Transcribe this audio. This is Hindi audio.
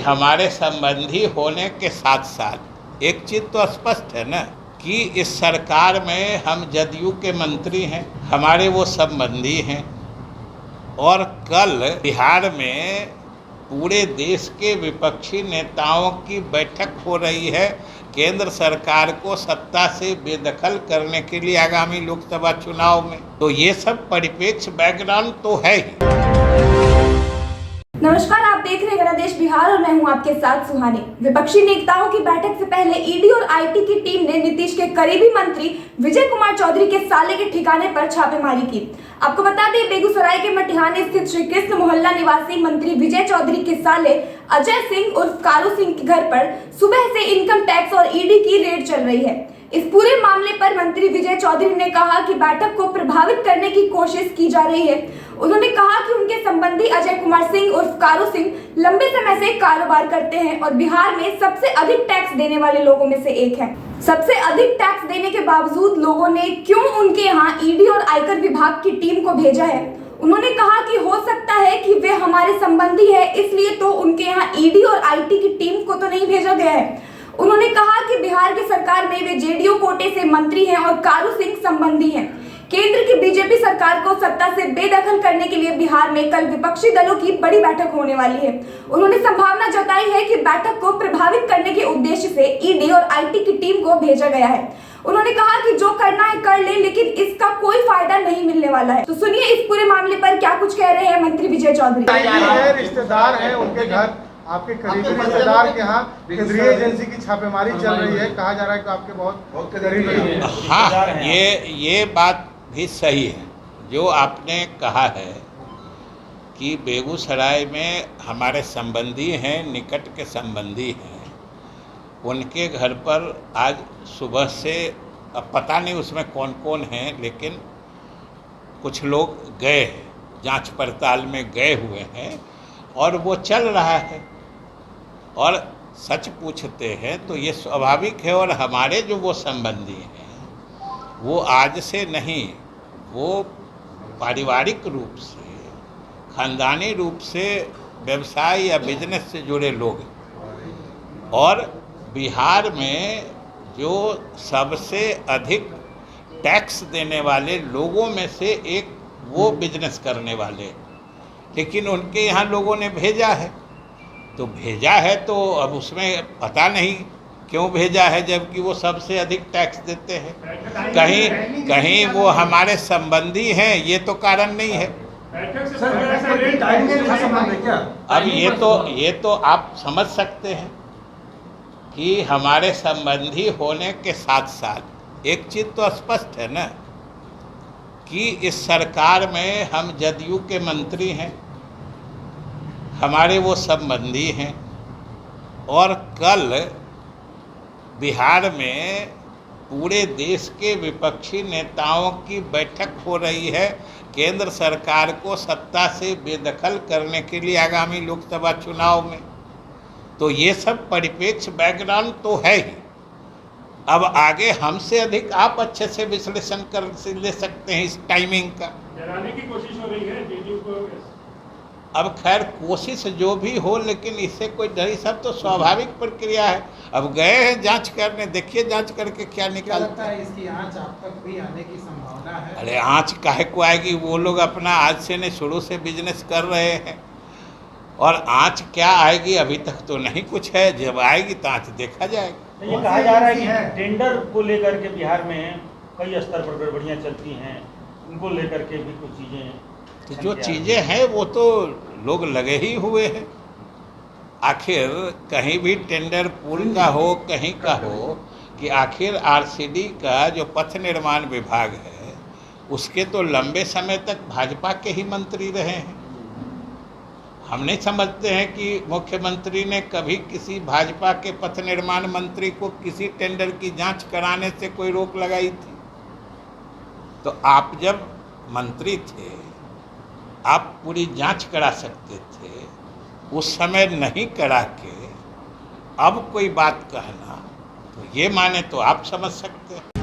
हमारे संबंधी होने के साथ साथ एक चीज़ तो स्पष्ट है ना कि इस सरकार में हम जदयू के मंत्री हैं, हमारे वो संबंधी हैं। और कल बिहार में पूरे देश के विपक्षी नेताओं की बैठक हो रही है केंद्र सरकार को सत्ता से बेदखल करने के लिए आगामी लोकसभा चुनाव में। तो ये सब परिप्रेक्ष्य बैकग्राउंड तो है ही। नमस्कार, आप देख रहे हैं गणदेश बिहार और मैं हूं आपके साथ सुहानी। विपक्षी नेताओं की बैठक से पहले ईडी और आईटी की टीम ने नीतीश के करीबी मंत्री विजय कुमार चौधरी के साले के ठिकाने पर छापेमारी की। आपको बता दें, बेगूसराय के मटिहानी स्थित श्री कृष्ण मोहल्ला निवासी मंत्री विजय चौधरी के साले अजय सिंह उर्फ कारू सिंह के घर पर सुबह से इनकम टैक्स और ईडी की रेड चल रही है। इस पूरे मामले पर मंत्री विजय चौधरी ने कहा कि बैठक को प्रभावित करने की कोशिश की जा रही है। उन्होंने कहा कि उनके संबंधी अजय कुमार सिंह उर्फ कारू सिंह लंबे समय से कारोबार करते हैं और बिहार में सबसे अधिक टैक्स देने वाले लोगों में से एक है। सबसे अधिक टैक्स देने के बावजूद लोगों ने क्यों उनके यहाँ ईडी और आयकर विभाग की टीम को भेजा है। उन्होंने कहा कि हो सकता है कि वे हमारे संबंधी है, इसलिए तो उनके यहाँ ईडी और आईटी की टीम को तो नहीं भेजा गया है। उन्होंने कहा कि बिहार की सरकार में वे जेडीयू कोटे से मंत्री हैं और कारू सिंह संबंधी हैं। केंद्र की बीजेपी सरकार को सत्ता से बेदखल करने के लिए बिहार में कल विपक्षी दलों की बड़ी बैठक होने वाली है। उन्होंने संभावना जताई है कि बैठक को प्रभावित करने के उद्देश्य से ईडी और आईटी की टीम को भेजा गया है। उन्होंने कहा कि जो करना है कर ले, लेकिन इसका कोई फायदा नहीं मिलने वाला है। तो सुनिए इस पूरे मामले पर क्या कुछ कह रहे हैं मंत्री विजय चौधरी। रिश्तेदार है उनके घर, आपके करीबी रिश्तेदार के यहाँ केंद्रीय एजेंसी की छापेमारी चल रही है। कहा जा रहा है कि आपके बहुत करीबी हैं। हाँ, ये बात भी सही है जो आपने कहा है कि बेगूसराय में हमारे संबंधी हैं, निकट के संबंधी हैं। उनके घर पर आज सुबह से, अब पता नहीं उसमें कौन कौन हैं, लेकिन कुछ लोग गए हैं, जांच पड़ताल में गए हुए हैं और वो चल रहा है। और सच पूछते हैं तो ये स्वाभाविक है। और हमारे जो वो संबंधी हैं वो आज से नहीं, वो पारिवारिक रूप से, खानदानी रूप से व्यवसाय या बिजनेस से जुड़े लोग हैं। और बिहार में जो सबसे अधिक टैक्स देने वाले लोगों में से एक वो बिजनेस करने वाले, लेकिन उनके यहाँ लोगों ने भेजा है। तो भेजा है तो अब उसमें पता नहीं क्यों भेजा है, जबकि वो सबसे अधिक टैक्स देते हैं। कहीं वो हमारे संबंधी हैं, ये तो कारण नहीं है। अब ये तो आप समझ सकते हैं कि हमारे संबंधी होने के साथ साथ एक चीज़ तो स्पष्ट है ना कि इस सरकार में हम जदयू के मंत्री हैं, हमारे वो संबंधी हैं। और कल बिहार में पूरे देश के विपक्षी नेताओं की बैठक हो रही है केंद्र सरकार को सत्ता से बेदखल करने के लिए आगामी लोकसभा चुनाव में। तो ये सब परिप्रेक्ष्य बैकग्राउंड तो है ही। अब आगे हमसे अधिक आप अच्छे से विश्लेषण कर ले सकते हैं इस टाइमिंग का। डराने की कोशिश हो रही है जेडीयू को। अब खैर कोशिश जो भी हो, लेकिन इससे कोई डर, सब तो स्वाभाविक प्रक्रिया है। अब गए हैं जांच करने, देखिए जांच करके क्या निकालता है। इसकी आंच आप तक भी आने की संभावना है? अरे आंच काहे को आएगी, वो लोग अपना आज से नहीं शुरू से बिजनेस कर रहे हैं। और आंच क्या आएगी अभी तक तो नहीं कुछ है, जब आएगी तो आंच देखा जाएगा। ये कहा जा रहा है कि टेंडर को लेकर के बिहार में कई स्तर पर गड़बड़ियाँ चलती हैं, उनको लेकर के भी कुछ चीज़ें, तो जो चीज़ें हैं वो तो लोग लगे ही हुए हैं। आखिर कहीं भी टेंडर पुल का हो, कहीं का हो, कि आखिर आरसीडी का जो पथ निर्माण विभाग है उसके तो लंबे समय तक भाजपा के ही मंत्री रहे हैं। हम नहीं समझते हैं कि मुख्यमंत्री ने कभी किसी भाजपा के पथ निर्माण मंत्री को किसी टेंडर की जांच कराने से कोई रोक लगाई थी। तो आप जब मंत्री थे आप पूरी जांच करा सकते थे, उस समय नहीं करा के अब कोई बात कहना, तो ये माने तो आप समझ सकते हैं।